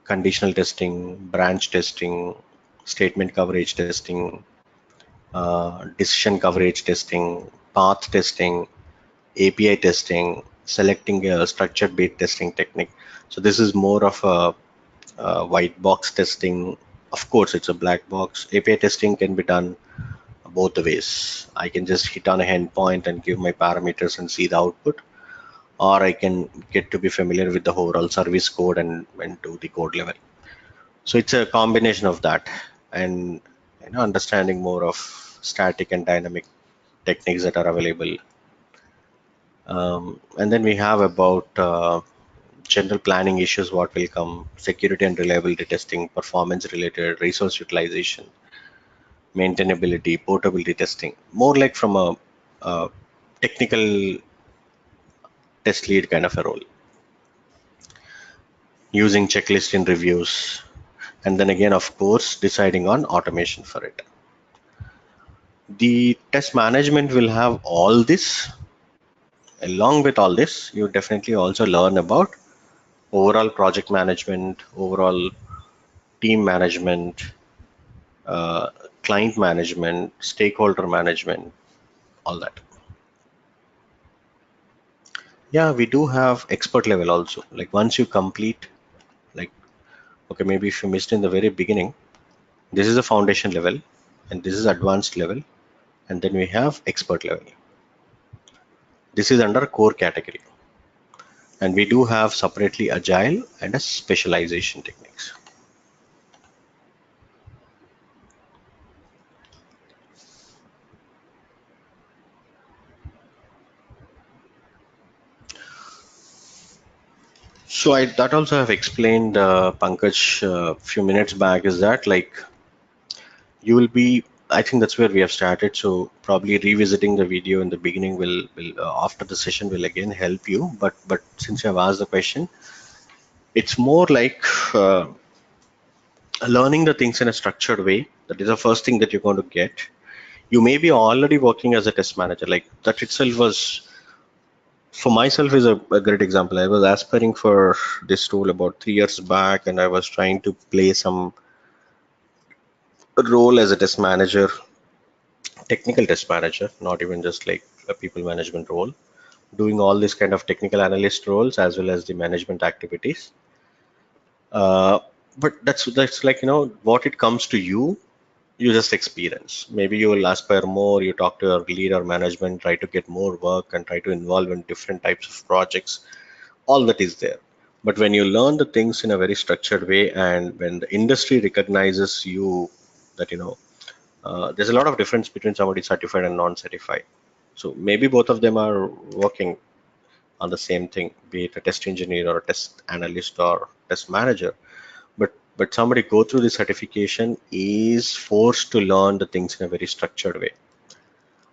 conditional testing, branch testing, statement coverage testing, decision coverage testing, path testing, API testing, selecting a structured bait testing technique. So this is more of a white box testing. Of course, it's a black box. API testing can be done both the ways. I can just hit on a endpoint and give my parameters and see the output, or I can get to be familiar with the overall service code and do the code level. So it's a combination of that, and understanding more of static and dynamic techniques that are available. And then we have about general planning issues, what will come, security and reliability testing, performance related, resource utilization, maintainability, portability testing, more like from a technical test lead kind of a role, using checklist in reviews, and then again, of course, deciding on automation for it. The test management will have all this. Along with all this, you definitely also learn about overall project management, overall team management, uh, client management, stakeholder management, all that. Yeah, we do have expert level also. Like once you complete, like, okay, maybe if you missed in the very beginning, this is a foundation level and this is advanced level, and then we have expert level. This is under core category. And we do have separately agile and a specialization techniques. So I that also have explained, Pankaj, a few minutes back, is that like you will be, I think that's where we have started. So probably revisiting the video in the beginning will after the session will again help you. But since you have asked the question, it's more like learning the things in a structured way. That is the first thing that you're going to get. You may be already working as a test manager. Like that itself was, for myself, is a great example. I was aspiring for this role about 3 years back, and I was trying to play some role as a test manager, technical test manager, not even just like a people management role, doing all this kind of technical analyst roles as well as the management activities. Uh, but that's like, what it comes to you, you just experience. Maybe you will aspire more, you talk to your lead or management, try to get more work and try to involve in different types of projects. All that is there. But when you learn the things in a very structured way, and when the industry recognizes you, that there's a lot of difference between somebody certified and non-certified. So maybe both of them are working on the same thing, be it a test engineer or a test analyst or test manager. But somebody go through the certification is forced to learn the things in a very structured way.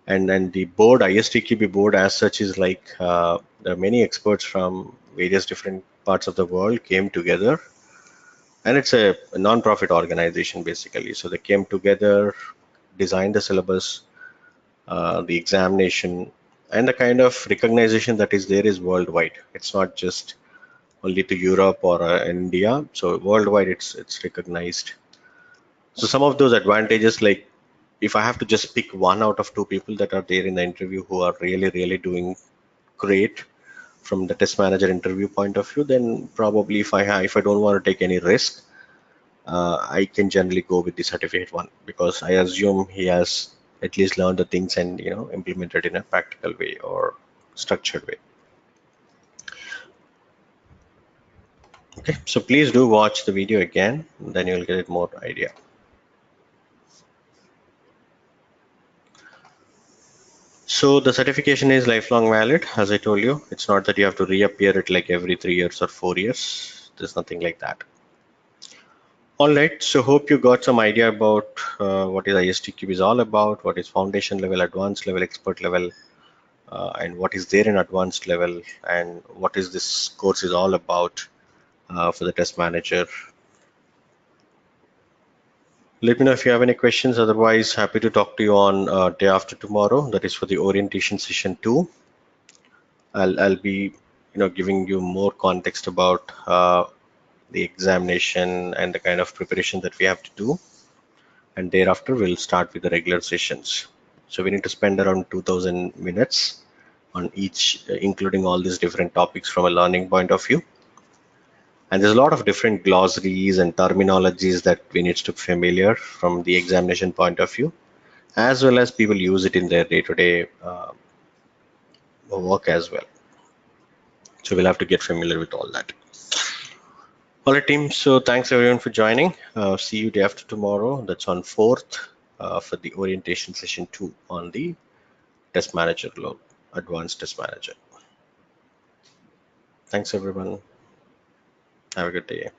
And the board, ISTQB board as such, is like there are many experts from various different parts of the world came together, and it's a non-profit organization basically. So they came together, designed the syllabus, the examination, and the kind of recognition that is there is worldwide. It's not just only to Europe or India. So worldwide, it's recognized. So some of those advantages, like if I have to just pick one out of two people that are there in the interview who are really, really doing great from the test manager interview point of view, then probably if I don't want to take any risk, I can generally go with the certificate one, because I assume he has at least learned the things and implemented in a practical way or structured way. Okay, so please do watch the video again, then you'll get more idea. So the certification is lifelong valid, as I told you. It's not that you have to reappear it like every 3 years or 4 years. There's nothing like that. All right, so hope you got some idea about what is ISTQB is all about, what is foundation level, advanced level, expert level, and what is there in advanced level, and what is this course is all about for the test manager. Let me know if you have any questions. Otherwise, happy to talk to you on day after tomorrow. That is for the orientation session 2. I'll be giving you more context about the examination and the kind of preparation that we have to do. And thereafter, we'll start with the regular sessions. So we need to spend around 2000 minutes on each, including all these different topics from a learning point of view. And there's a lot of different glossaries and terminologies that we need to be familiar from the examination point of view, as well as people use it in their day-to-day work as well. So we'll have to get familiar with all that. All right, team. So thanks everyone for joining. See you day after tomorrow. That's on 4th for the orientation session 2 on the test manager load, advanced test manager. Thanks everyone. Have a good day.